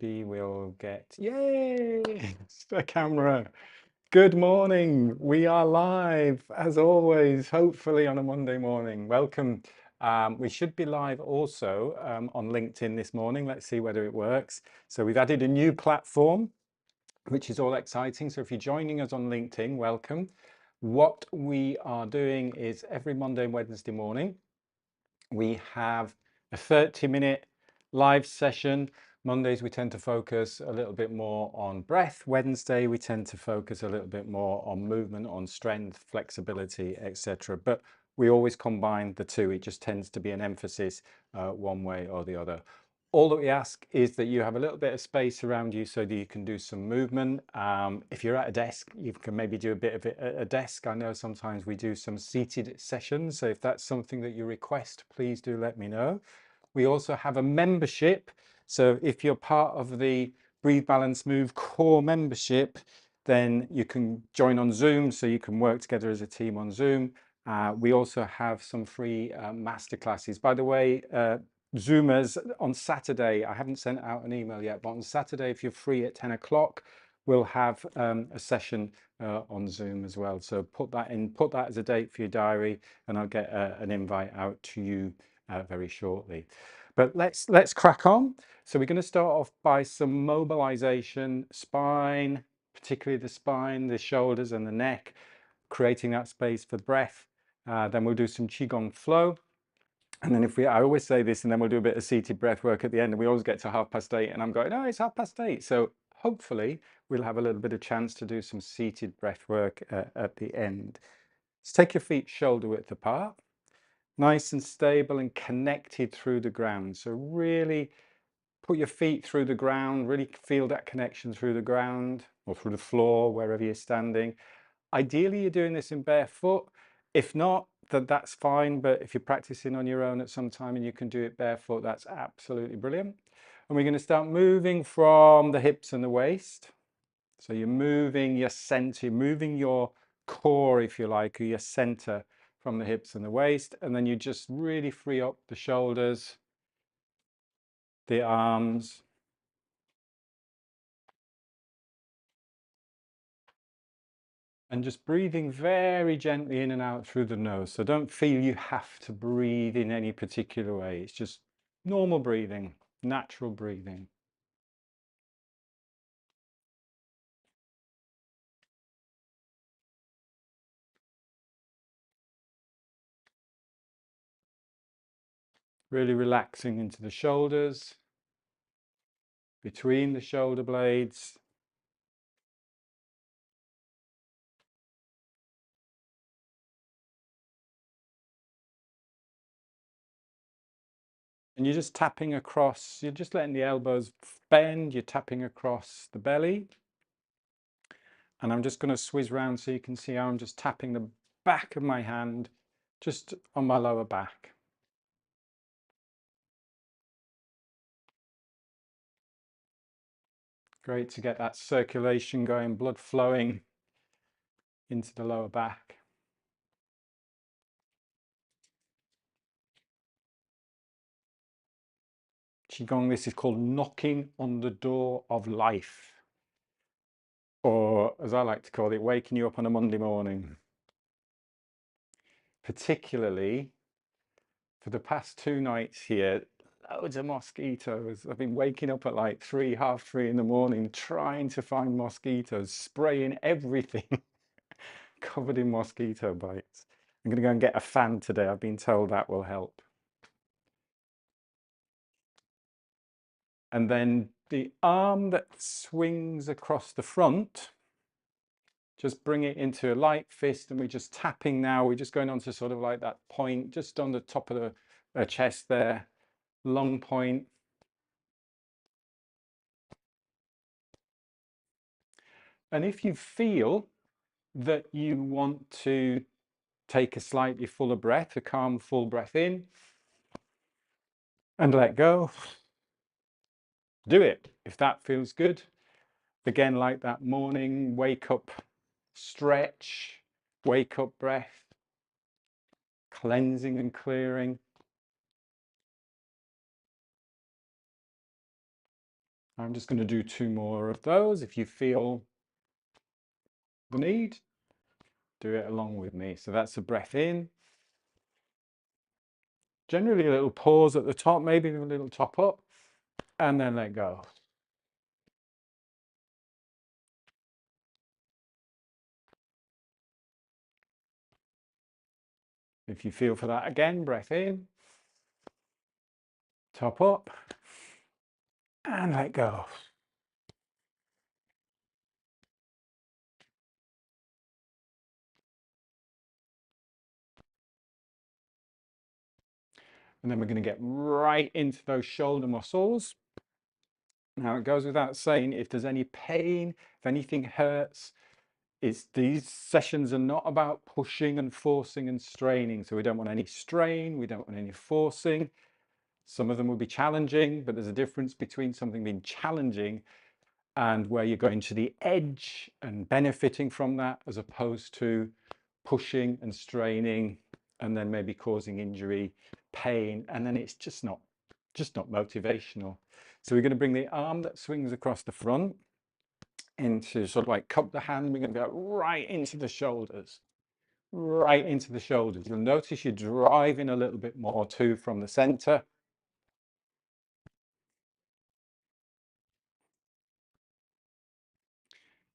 We'll get, yay, the camera. Good morning. We are live as always, hopefully on a Monday morning. Welcome. We should be live also on LinkedIn this morning. Let's see whether it works. So we've added a new platform, which is all exciting. So if you're joining us on LinkedIn, welcome. What we are doing is every Monday and Wednesday morning, we have a 30-minute live session. Mondays we tend to focus a little bit more on breath. Wednesday we tend to focus a little bit more on movement, on strength, flexibility, etc. But we always combine the two. It just tends to be an emphasis one way or the other. All that we ask is that you have a little bit of space around you so that you can do some movement. If you're at a desk, you can maybe do a bit of it at a desk. I know sometimes we do some seated sessions. So if that's something that you request, please do let me know. We also have a membership. So if you're part of the Breathe, Balance, Move core membership, then you can join on Zoom, so you can work together as a team on Zoom. We also have some free masterclasses. By the way, Zoomers, on Saturday, I haven't sent out an email yet, but on Saturday, if you're free at 10 o'clock, we'll have a session on Zoom as well. So put that as a date for your diary, and I'll get an invite out to you very shortly. But let's crack on. So we're going to start off by some mobilization, spine, particularly the spine, the shoulders and the neck, creating that space for breath. Then we'll do some Qigong flow. And then I always say this, and then we'll do a bit of seated breath work at the end, and we always get to 8:30, and I'm going, oh, it's 8:30. So hopefully we'll have a little bit of chance to do some seated breath work at the end. Let's take your feet shoulder width apart, nice and stable and connected through the ground. So really put your feet through the ground, really feel that connection through the ground or through the floor, wherever you're standing. Ideally, you're doing this in barefoot. If not, then that's fine. But if you're practicing on your own at some time and you can do it barefoot, that's absolutely brilliant. And we're going to start moving from the hips and the waist. So you're moving your center, you're moving your core, if you like, or your center from the hips and the waist. And then you just really free up the shoulders, the arms, and just breathing very gently in and out through the nose. So don't feel you have to breathe in any particular way. It's just normal breathing, natural breathing. Really relaxing into the shoulders, between the shoulder blades. And you're just tapping across, you're just letting the elbows bend, you're tapping across the belly. And I'm just going to swizz round so you can see how I'm just tapping the back of my hand just on my lower back. Great to get that circulation going, blood flowing into the lower back. Qigong, this is called knocking on the door of life, or as I like to call it, waking you up on a Monday morning. Particularly for the past 2 nights here, loads of mosquitoes. I've been waking up at like 3, half 3 in the morning, trying to find mosquitoes, spraying everything covered in mosquito bites. I'm going to go and get a fan today. I've been told that will help. And then the arm that swings across the front, just bring it into a light fist, and we're just tapping now. We're just going on to sort of like that point just on the top of the chest there, long point. And if you feel that you want to take a slightly fuller breath, a calm, full breath in and let go, do it if that feels good. Again, like that morning wake up stretch, wake up breath, cleansing and clearing. I'm just going to do 2 more of those. If you feel the need, do it along with me. So that's a breath in. Generally a little pause at the top, maybe a little top up, and then let go. If you feel for that again, breath in, top up, and let go. And then we're going to get right into those shoulder muscles. Now, it goes without saying, if there's any pain, if anything hurts, these sessions are not about pushing and forcing and straining. So we don't want any strain, we don't want any forcing. Some of them will be challenging, but there's a difference between something being challenging and where you're going to the edge and benefiting from that, as opposed to pushing and straining and then maybe causing injury, pain, and then it's just not motivational. So we're going to bring the arm that swings across the front into sort of like cup the hand. We're going to go right into the shoulders, right into the shoulders. You'll notice you're driving a little bit more too from the center.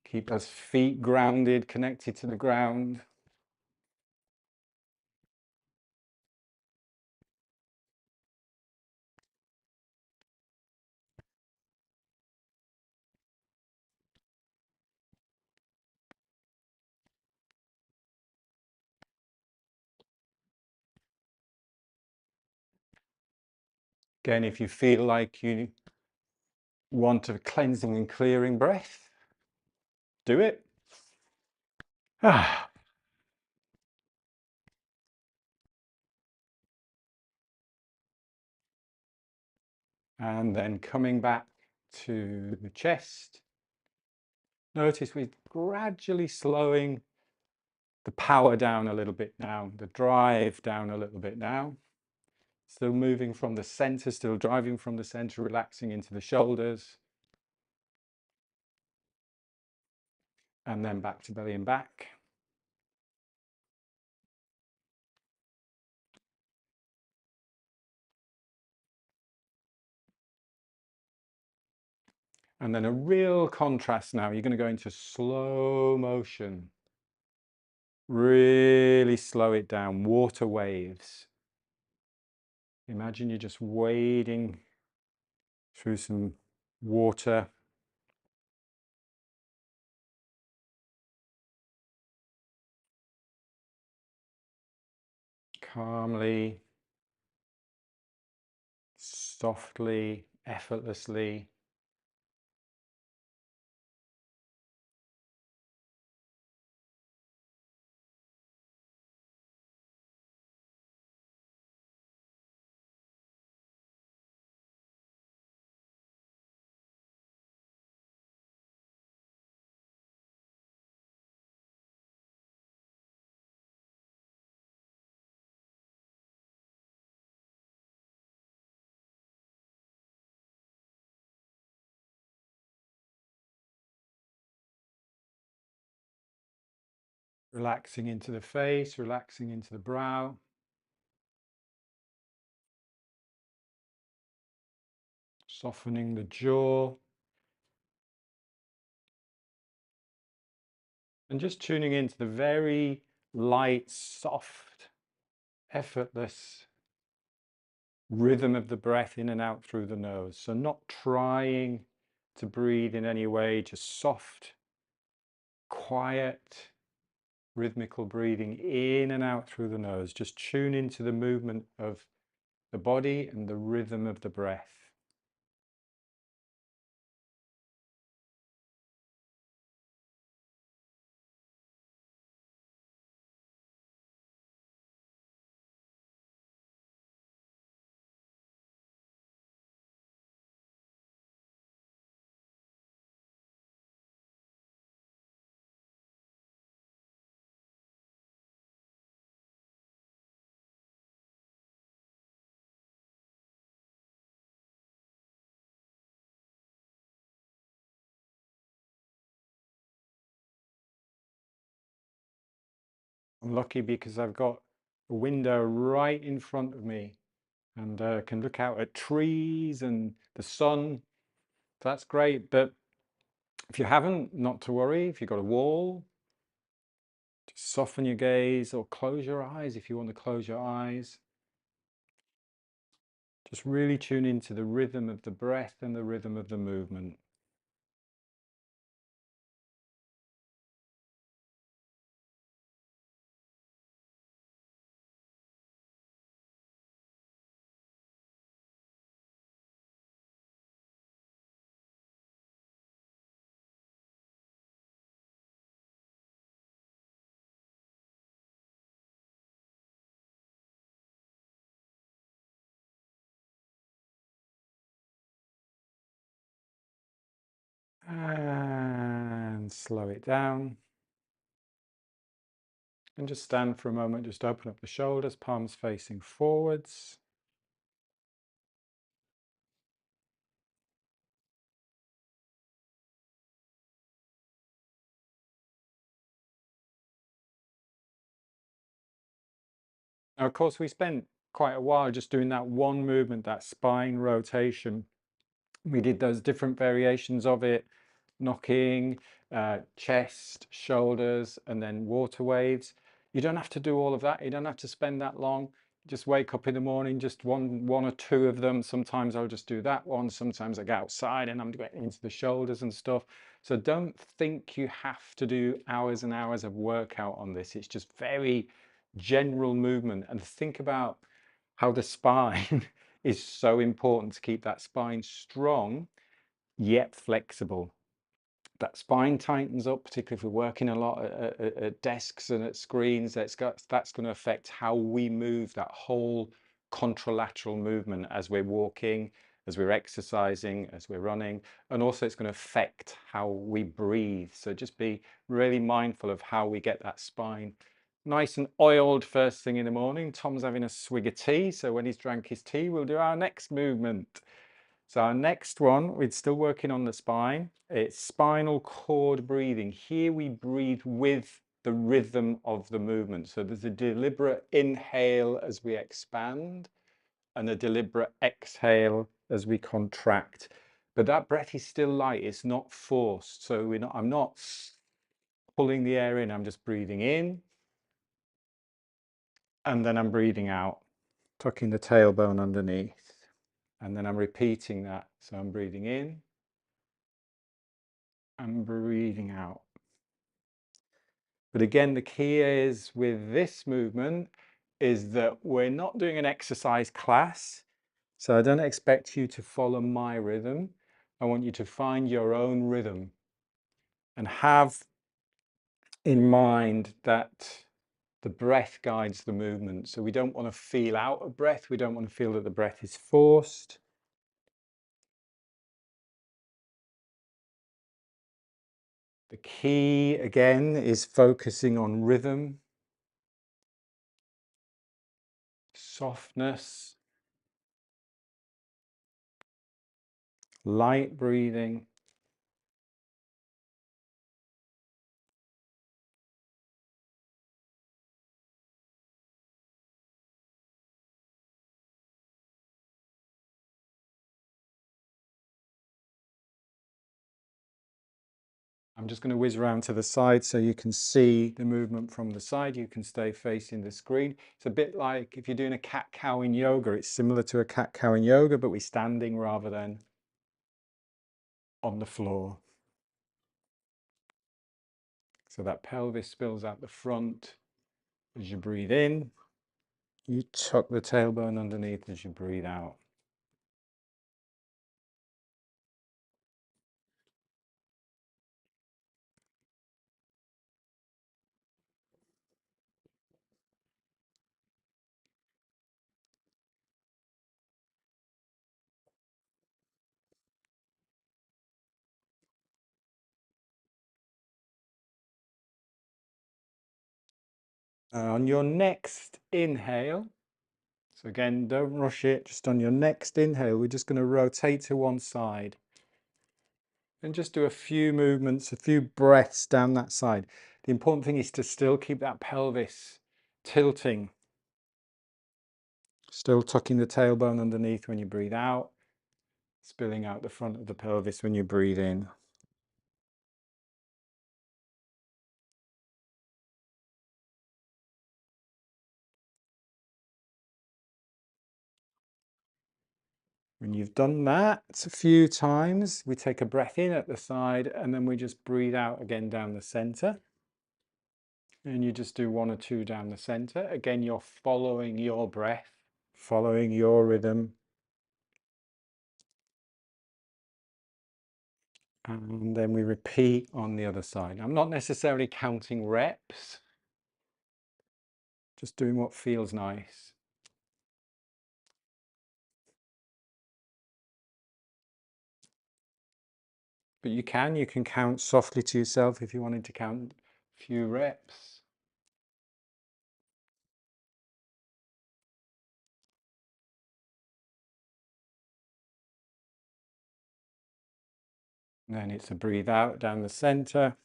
Keep those feet grounded, connected to the ground. Again, if you feel like you want a cleansing and clearing breath, do it. And then coming back to the chest. Notice we're gradually slowing the power down a little bit now, the drive down a little bit now. Still moving from the center, still driving from the center, relaxing into the shoulders. And then back to belly and back. And then a real contrast now. You're going to go into slow motion. Really slow it down, water waves. Imagine you're just wading through some water. Calmly, softly, effortlessly. Relaxing into the face, relaxing into the brow. Softening the jaw. And just tuning into the very light, soft, effortless rhythm of the breath in and out through the nose. So not trying to breathe in any way, just soft, quiet, rhythmical breathing in and out through the nose. Just tune into the movement of the body and the rhythm of the breath. I'm lucky because I've got a window right in front of me and can look out at trees and the sun. So that's great. But if you haven't, not to worry. If you've got a wall, just soften your gaze or close your eyes if you want to close your eyes. Just really tune into the rhythm of the breath and the rhythm of the movement. And slow it down. And just stand for a moment, just open up the shoulders, palms facing forwards. Now, of course, we spent quite a while just doing that one movement, that spine rotation. We did those different variations of it, knocking, chest, shoulders, and then water waves. You don't have to do all of that. You don't have to spend that long. Just wake up in the morning, just one or two of them. Sometimes I'll just do that one. Sometimes I go outside and I'm getting into the shoulders and stuff. So don't think you have to do hours and hours of workout on this. It's just very general movement. And think about how the spine is so important to keep that spine strong yet flexible. That spine tightens up, particularly if we're working a lot at desks and at screens. That's going to affect how we move, that whole contralateral movement as we're walking, as we're exercising, as we're running, and also it's going to affect how we breathe. So just be really mindful of how we get that spine nice and oiled first thing in the morning. Tom's having a swig of tea, so when he's drank his tea, we'll do our next movement. So our next one, we're still working on the spine. It's spinal cord breathing. Here we breathe with the rhythm of the movement. So there's a deliberate inhale as we expand and a deliberate exhale as we contract. But that breath is still light, it's not forced. So I'm not pulling the air in, I'm just breathing in and then I'm breathing out, tucking the tailbone underneath. And then I'm repeating that. So I'm breathing in and breathing out. But again, the key is with this movement is that we're not doing an exercise class. So I don't expect you to follow my rhythm. I want you to find your own rhythm and have in mind that the breath guides the movement. So we don't want to feel out of breath. We don't want to feel that the breath is forced. The key again is focusing on rhythm, softness, light breathing. I'm just going to whiz around to the side so you can see the movement from the side. You can stay facing the screen. It's a bit like if you're doing a cat-cow in yoga, it's similar to a cat-cow in yoga, but we're standing rather than on the floor. So that pelvis spills out the front as you breathe in. You tuck the tailbone underneath as you breathe out. On your next inhale, so again, don't rush it, just on your next inhale, we're just going to rotate to one side. And just do a few movements, a few breaths down that side. The important thing is to still keep that pelvis tilting, still tucking the tailbone underneath when you breathe out, spilling out the front of the pelvis when you breathe in. When you've done that a few times, we take a breath in at the side and then we just breathe out again down the center. And you just do 1 or 2 down the center. Again, you're following your breath, following your rhythm. And then we repeat on the other side. I'm not necessarily counting reps, just doing what feels nice. But you can count softly to yourself if you wanted to count a few reps. And then it's a breathe out down the center.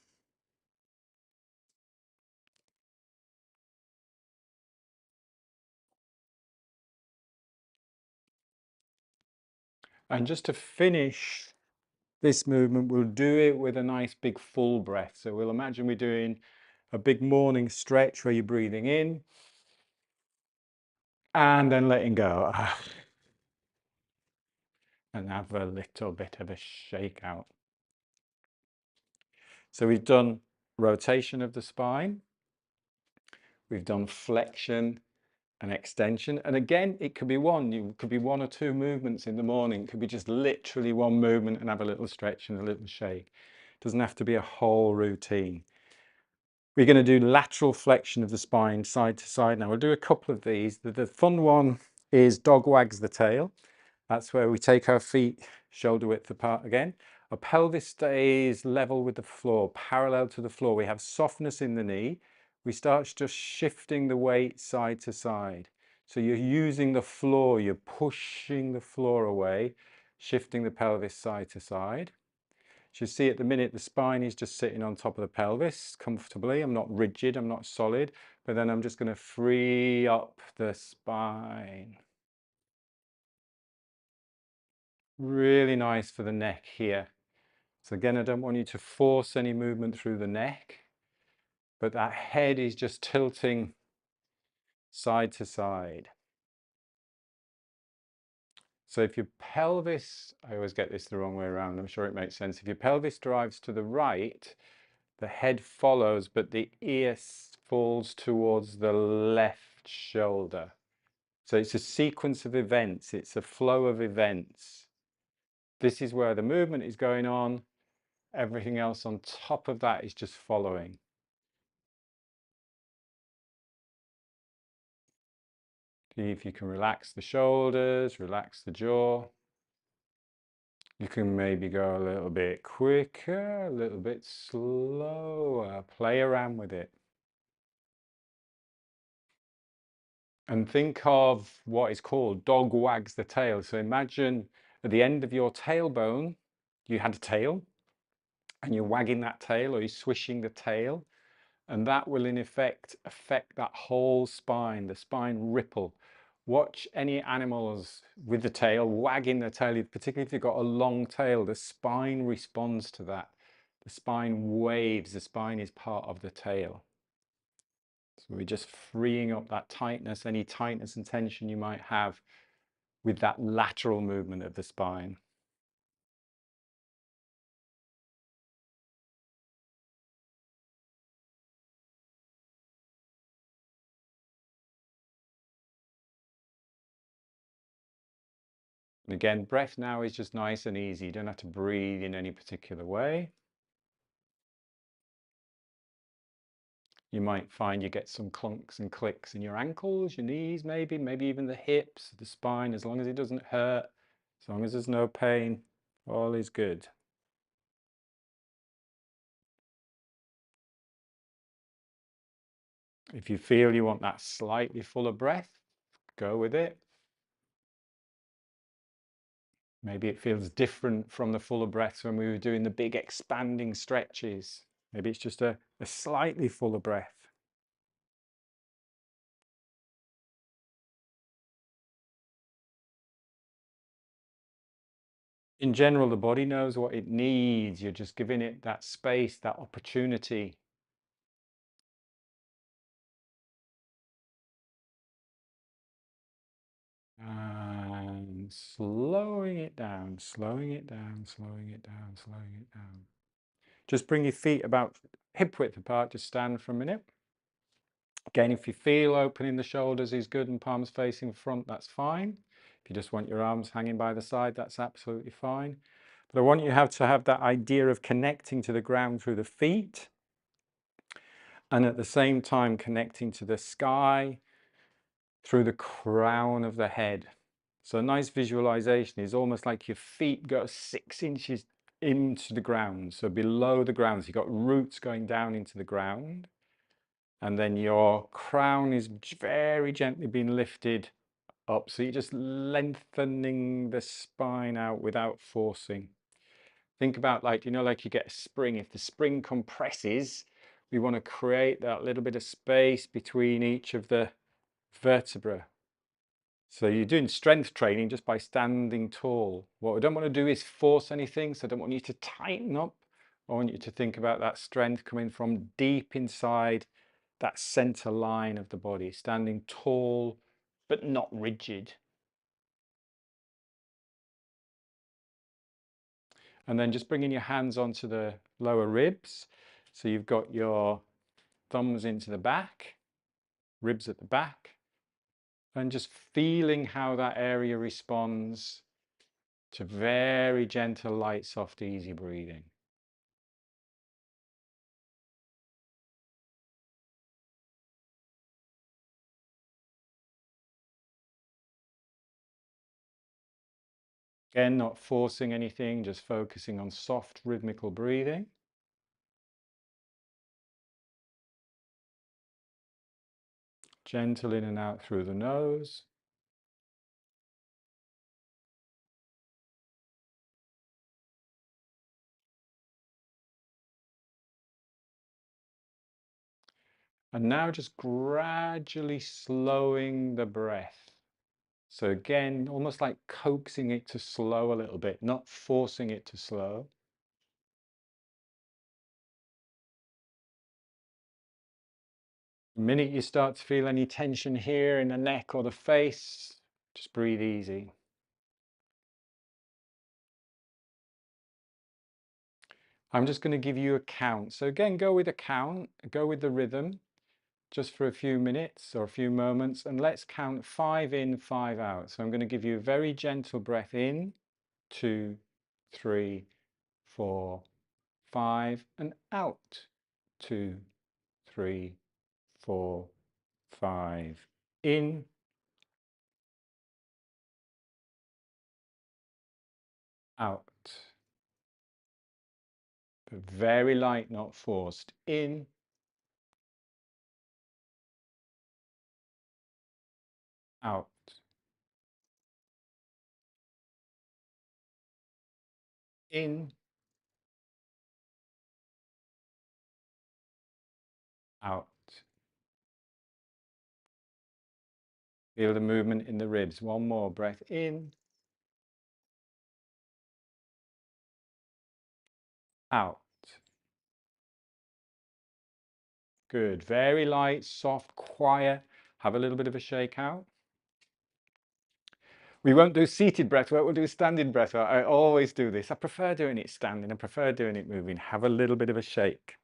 And just to finish this movement, we'll do it with a nice big full breath. So we'll imagine we're doing a big morning stretch where you're breathing in and then letting go. And have a little bit of a shake out. So we've done rotation of the spine, we've done flexion and extension. And again, it could be one or two movements in the morning. It could be just literally one movement and have a little stretch and a little shake. It doesn't have to be a whole routine. We're going to do lateral flexion of the spine side to side now. We'll do a couple of these. The fun one is dog wags the tail. That's where we take our feet shoulder width apart again. Our pelvis stays level with the floor, parallel to the floor. We have softness in the knee. We start just shifting the weight side to side. So you're using the floor, you're pushing the floor away, shifting the pelvis side to side. As you see at the minute, the spine is just sitting on top of the pelvis comfortably. I'm not rigid, I'm not solid, but then I'm just going to free up the spine. Really nice for the neck here. So again, I don't want you to force any movement through the neck, but that head is just tilting side to side. So if your pelvis, I always get this the wrong way around, I'm sure it makes sense. If your pelvis drives to the right, the head follows, but the ear falls towards the left shoulder. So it's a sequence of events, it's a flow of events. This is where the movement is going on. Everything else on top of that is just following. See if you can relax the shoulders, relax the jaw. You can maybe go a little bit quicker, a little bit slower. Play around with it. And think of what is called dog wags the tail. So imagine at the end of your tailbone, you had a tail and you're wagging that tail or you're swishing the tail. And that will in effect affect that whole spine, the spine ripple. Watch any animals with the tail, wagging the tail, particularly if you've got a long tail, the spine responds to that. The spine waves, the spine is part of the tail. So we're just freeing up that tightness, any tightness and tension you might have with that lateral movement of the spine. And again, breath now is just nice and easy. You don't have to breathe in any particular way. You might find you get some clunks and clicks in your ankles, your knees, maybe even the hips, the spine, as long as it doesn't hurt, as long as there's no pain, all is good. If you feel you want that slightly fuller breath, go with it. Maybe it feels different from the fuller breaths when we were doing the big expanding stretches. Maybe it's just a slightly fuller breath. In general, the body knows what it needs. You're just giving it that space, that opportunity. And slowing it down, slowing it down, slowing it down, slowing it down. Just bring your feet about hip width apart. Just stand for a minute. Again, if you feel opening the shoulders is good and palms facing front, that's fine. If you just want your arms hanging by the side, that's absolutely fine. But I want you to have that idea of connecting to the ground through the feet, and at the same time connecting to the sky through the crown of the head. So a nice visualization is almost like your feet go 6 inches into the ground, so below the ground. So you've got roots going down into the ground, and then your crown is very gently being lifted up. So you're just lengthening the spine out without forcing. Think about, like, you know, like you get a spring. If the spring compresses, we want to create that little bit of space between each of the vertebrae. So you're doing strength training just by standing tall. What we don't want to do is force anything. So I don't want you to tighten up. I want you to think about that strength coming from deep inside that center line of the body, standing tall, but not rigid. And then just bringing your hands onto the lower ribs. So you've got your thumbs into the back, ribs at the back, and just feeling how that area responds to very gentle, light, soft, easy breathing. Again, not forcing anything, just focusing on soft, rhythmical breathing. Gentle in and out through the nose. And now just gradually slowing the breath. So again, almost like coaxing it to slow a little bit, not forcing it to slow. The minute you start to feel any tension here in the neck or the face, just breathe easy. I'm just going to give you a count. So again, go with a count, go with the rhythm, just for a few minutes or a few moments, and let's count 5 in, 5 out. So I'm going to give you a very gentle breath in, 2, 3, 4, 5, and out, 2, 3, 4, 5. In, out. But very light, not forced. In, out. In, out. Feel the movement in the ribs. One more breath in, out. Good. Very light, soft, quiet. Have a little bit of a shake out. We won't do seated breath work, we'll do standing breath work. I always do this. I prefer doing it standing, I prefer doing it moving. Have a little bit of a shake.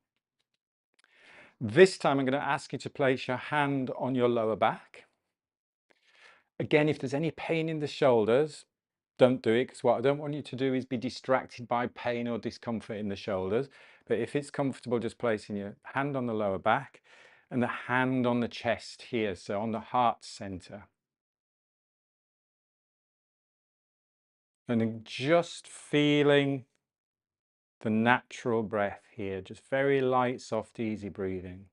This time I'm going to ask you to place your hand on your lower back. Again, if there's any pain in the shoulders, don't do it, because what I don't want you to do is be distracted by pain or discomfort in the shoulders. But if it's comfortable, just placing your hand on the lower back and the hand on the chest here, so on the heart center. And then just feeling the natural breath here, just very light, soft, easy breathing.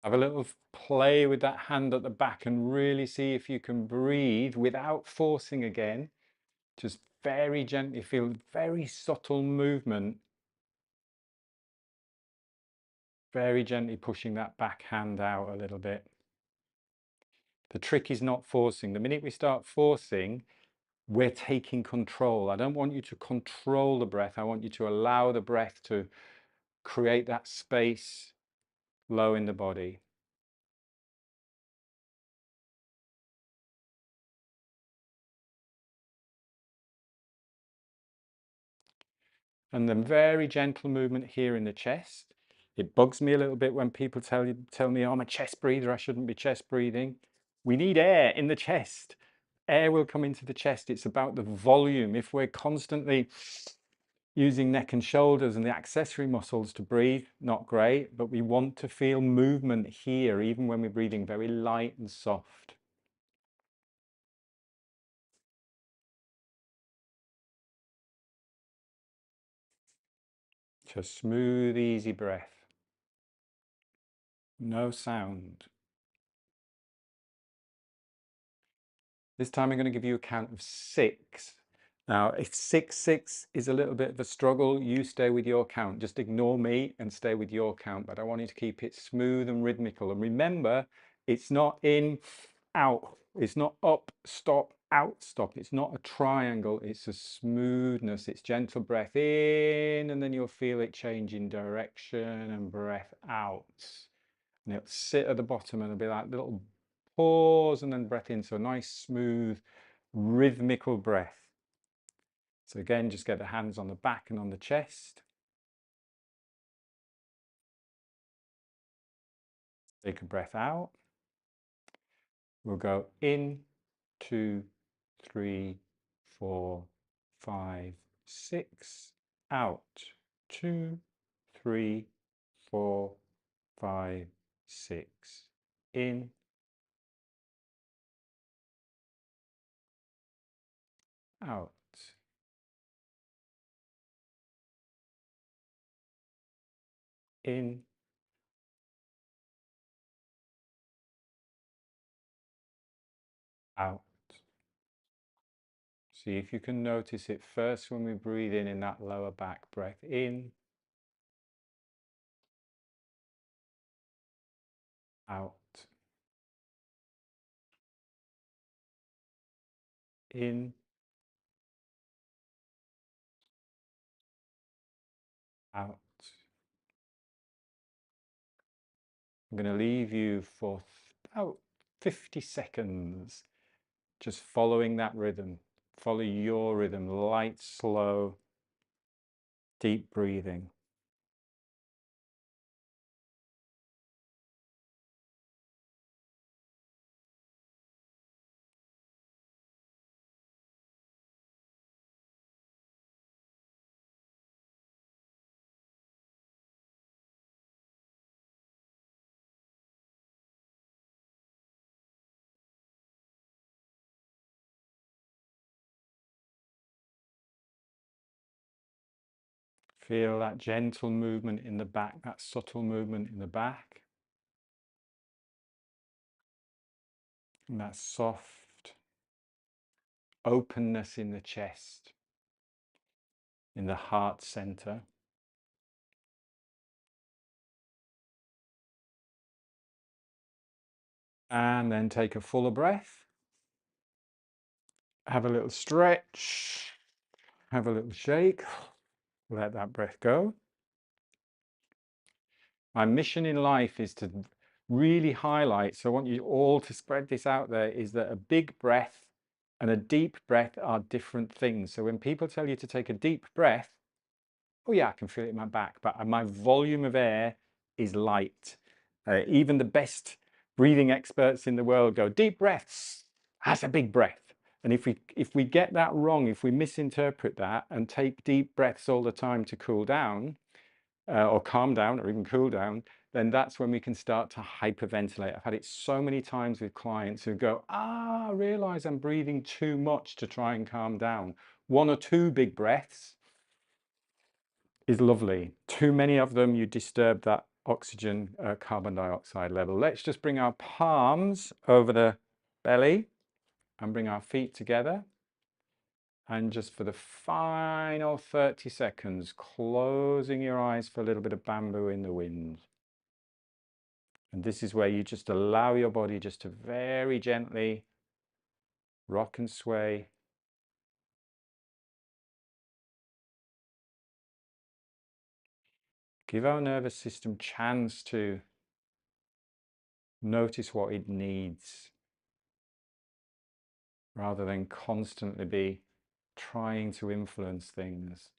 Have a little play with that hand at the back and really see if you can breathe without forcing again. Just very gently feel very subtle movement. Very gently pushing that back hand out a little bit. The trick is not forcing. The minute we start forcing, we're taking control. I don't want you to control the breath. I want you to allow the breath to create that space low in the body. And then very gentle movement here in the chest. It bugs me a little bit when people tell me, oh, I'm a chest breather, I shouldn't be chest breathing. We need air in the chest. Air will come into the chest. It's about the volume. If we're constantly using neck and shoulders and the accessory muscles to breathe, not great, but we want to feel movement here, even when we're breathing very light and soft. Just smooth, easy breath. No sound. This time I'm going to give you a count of 6. Now, if 6 is a little bit of a struggle, you stay with your count. Just ignore me and stay with your count. But I want you to keep it smooth and rhythmical. And remember, it's not in, out. It's not up, stop, out, stop. It's not a triangle. It's a smoothness. It's gentle breath in, and then you'll feel it change in direction, and breath out. And it'll sit at the bottom and it'll be like little pause and then breath in. So a nice, smooth, rhythmical breath. So again, just get the hands on the back and on the chest. Take a breath out. We'll go in, 2, 3, 4, 5, 6. Out, 2, 3, 4, 5, 6. In, out. In, out. See if you can notice it first when we breathe in that lower back. Breath in, out, in, out. I'm going to leave you for about 50 seconds just following that rhythm. Follow your rhythm, light, slow, deep breathing. Feel that gentle movement in the back, that subtle movement in the back. And that soft openness in the chest, in the heart center. And then take a fuller breath. Have a little stretch. Have a little shake. Let that breath go. My mission in life is to really highlight, so I want you all to spread this out there, is that a big breath and a deep breath are different things. So when people tell you to take a deep breath, oh yeah, I can feel it in my back, but my volume of air is light. Even the best breathing experts in the world go, deep breaths, that's a big breath. And if we get that wrong, if we misinterpret that and take deep breaths all the time to cool down, or calm down or even cool down, then that's when we can start to hyperventilate. I've had it so many times with clients who go, I realize I'm breathing too much to try and calm down. 1 or 2 big breaths is lovely. Too many of them, you disturb that oxygen, carbon dioxide level. Let's just bring our palms over the belly and bring our feet together. And just for the final 30 seconds, closing your eyes for a little bit of bamboo in the wind. And this is where you just allow your body just to very gently rock and sway. Give our nervous system chance to notice what it needs, rather than constantly be trying to influence things.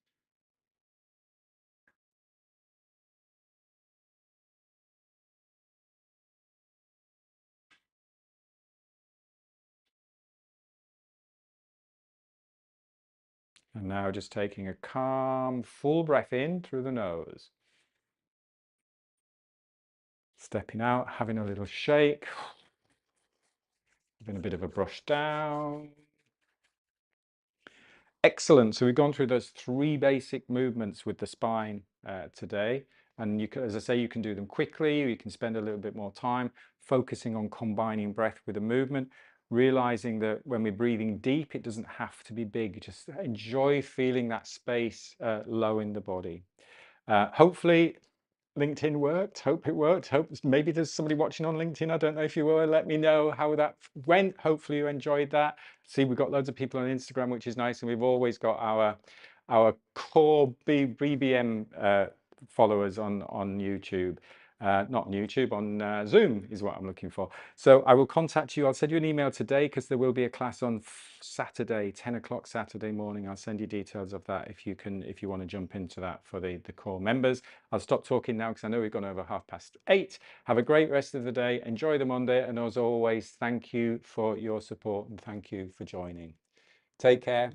And now just taking a calm, full breath in through the nose. Stepping out, having a little shake, having a bit of a brush down. Excellent. So we've gone through those 3 basic movements with the spine today. And you can, as I say, you can do them quickly. You can spend a little bit more time focusing on combining breath with a movement, realizing that when we're breathing deep, it doesn't have to be big. Just enjoy feeling that space low in the body. Hopefully LinkedIn worked. Hope it worked. Hope maybe there's somebody watching on LinkedIn. I don't know if you were. Let me know how that went. Hopefully you enjoyed that. See, we've got loads of people on Instagram, which is nice, and we've always got our core BBM followers on YouTube. Not on YouTube, on Zoom is what I'm looking for. So I will contact you. I'll send you an email today because there will be a class on Saturday, 10 o'clock Saturday morning. I'll send you details of that if you want to jump into that for the core members. I'll stop talking now because I know we've gone over 8:30. Have a great rest of the day. Enjoy the Monday. And as always, thank you for your support and thank you for joining. Take care.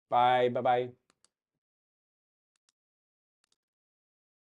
Bye. Bye-bye.